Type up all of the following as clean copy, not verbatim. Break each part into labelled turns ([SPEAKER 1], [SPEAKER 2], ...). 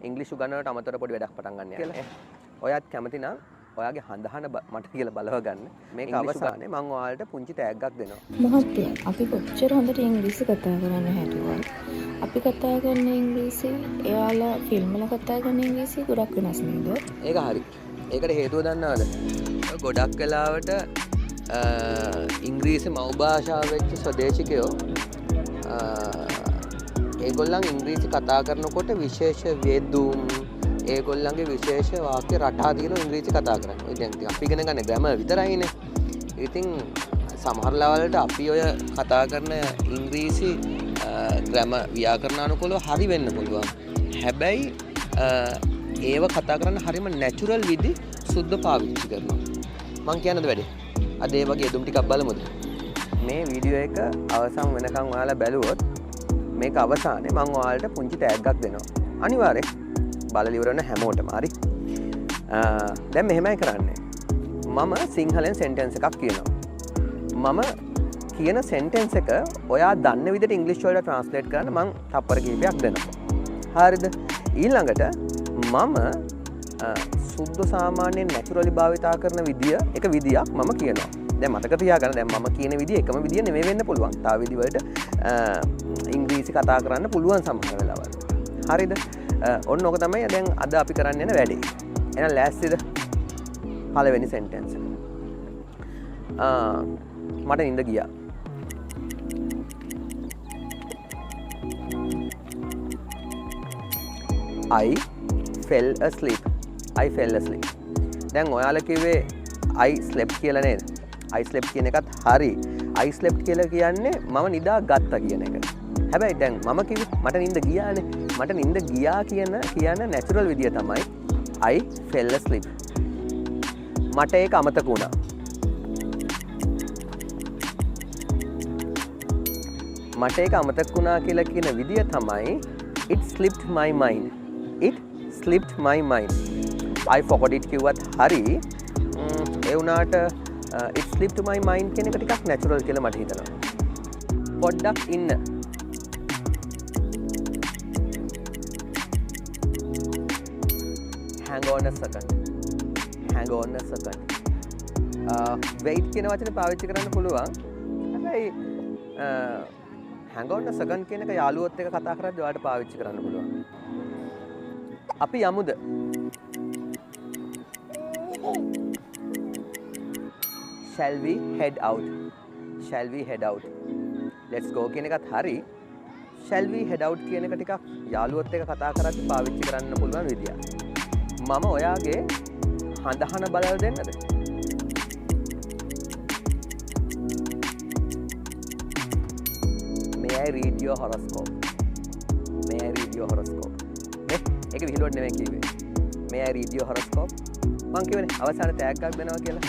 [SPEAKER 1] ඉංග්‍රීසි උගන්වනවට අමතරව පොඩි වැඩක් පටන් ගන්න යන්නේ. ඔයත් කැමති නම් ඔයාගේ හඳහන මට කියලා බලව ගන්න. මේක අවසානයේ මම ඔයාලට පුංචි තෑග්ගක් දෙනවා.
[SPEAKER 2] මහත්තයා අපි කොච්චර හොඳට ඉංග්‍රීසි කතා කරන්න හැදුවත් අපි කතා කරන ඉංග්‍රීසි එයාලා ෆිල්ම් වල කතා කරන ඉංග්‍රීසි ගොඩක් වෙනස් නේද?
[SPEAKER 1] ඒක හරි. ඒකට හේතුව දන්නවද? ගොඩක් වෙලාවට ඉංග්‍රීසි මව් භාෂාව වෙච්ච ස්වදේශිකයෝ ඒගොල්ලන් ඉංග්‍රීසි කතා කරනකොට විශේෂ වේදුම් ඒගොල්ලන්ගේ විශේෂ වාක්‍ය රටා දින ඉංග්‍රීසි කතා කරන්නේ. ඔය දැන් අපි ඉගෙන ගන්න ග්‍රැමර් විතරයිනේ. ඉතින් සමහර ලවල්ට අපි ඔය කතා කරන ඉංග්‍රීසි ග්‍රැමර් ව්‍යාකරණ අනුකූලව හරි වෙන්න පුළුවන්. හැබැයි ඒව කතා කරන්න හරිම නැචරල් විදි සුද්ධ පාවිච්චි කරනවා. මං කියන්නද වැඩේ? අද ඒ වගේ දුම් ටිකක් බලමුද? මේ වීඩියෝ එක අවසන් වෙනකන් ඔයාලා බැලුවොත් මේක අවසානයේ මම ඔයාලට පුංචි ටැග්ගක් දෙනවා. අනිවාර්යෙන් බලලා ඉවර වෙන හැමෝටම හරි. දැන් මෙහෙමයි කරන්නේ. මම සිංහලෙන් සෙන්ටෙන්ස් එකක් කියනවා. මම කියන සෙන්ටෙන්ස් එක ඔයා දන්න විදිහට ඉංග්‍රීසි වලට ට්‍රාන්ස්ලේට් කරන්න මම තප්පර කිහිපයක් දෙනවා. හරිද? ඊළඟට මම සුද්ධ සාමාන්‍යයෙන් නැචරලි භාවිතා කරන විදිය එක විදියක් මම කියනවා. දැන් මතක තියාගන්න දැන් මම කියන විදිය එකම විදිය නෙමෙයි වෙන්න පුළුවන්. තව විදි වලට ඉංග්‍රීසි කතා කරන්න පුළුවන් සමහර වෙලාවල්. හරිද? ඔන්න ඕක තමයි දැන් අද අපි කරන්න යන වැඩේ. එහෙනම් ලෑස්තිද? පළවෙනි සෙන්ටෙන්ස් එක. මට නිින්ද ගියා. I fell asleep. I fell asleep. දැන් ඔයාලා කිව්වේ I slept කියලා නේද? I slept කියන එකත් හරි. I slept කියලා කියන්නේ මම නිදා ගත්තා කියන එක. හැබැයි දැන් මම කිව්වේ මට නිින්ද ගියානේ. මට නිින්ද ගියා කියන නැචරල් විදිය තමයි I fell asleep. මට ඒක අමතක වුණා. මට ඒක අමතක වුණා කියලා කියන විදිය තමයි it slipped my mind. It slipped my mind. I forgot it කිව්වත් හරි. ඒ වුණාට it slipped my mind කියන එක ටිකක් natural කියලා මට හිතෙනවා. පොඩ්ඩක් ඉන්න. hang on a second. hang on a second. wait කියන වචනේ පාවිච්චි කරන්න පුළුවන්. හැබැයි hang on a second කියන එක යාළුවොත් එක්ක කතා කරද්දී ඔයාලට පාවිච්චි කරන්න පුළුවන්. අපි යමුද? Shall we head out? Shall we head out? Let's go කියන එකත් හරි. Shall we head out කියන එක ටිකක් යාළුවොත් එක්ක කතා කරද්දී පාවිච්චි කරන්න පුළුවන් විදියක්. මම ඔයාගේ හඳහන බලලා දෙන්නද? May I read your horoscope? May I read your horoscope? නේ? ඒක විහිළුවක් නෙමෙයි කිව්වේ. May I read your horoscope? මං කියවනේ අවසාන තෑග්ගක් දෙනවා කියලා.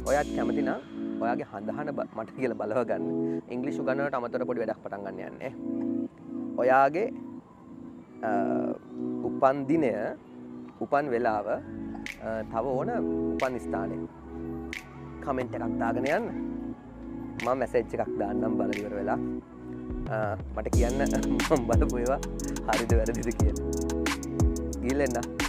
[SPEAKER 1] ඔයාත් කැමති නම් ඔයාගේ හඳහන මට කියලා බලව ගන්න. ඉංග්‍රීසි උගන්වනවට අමතරව පොඩි වැඩක් පටන් ගන්න යන්නේ. ඔයාගේ උපන් දිනය, උපන් වෙලාව, තව ඕන උපන් ස්ථානය. කමෙන්ට් එකක් දාගෙන යන්න. මම මැසේජ් එකක් දාන්නම් බලලා ඉවර වෙලා. මට කියන්න මම බලපු ඒවා හරිද වැරදිද කියලා. ගිහින් එන්න.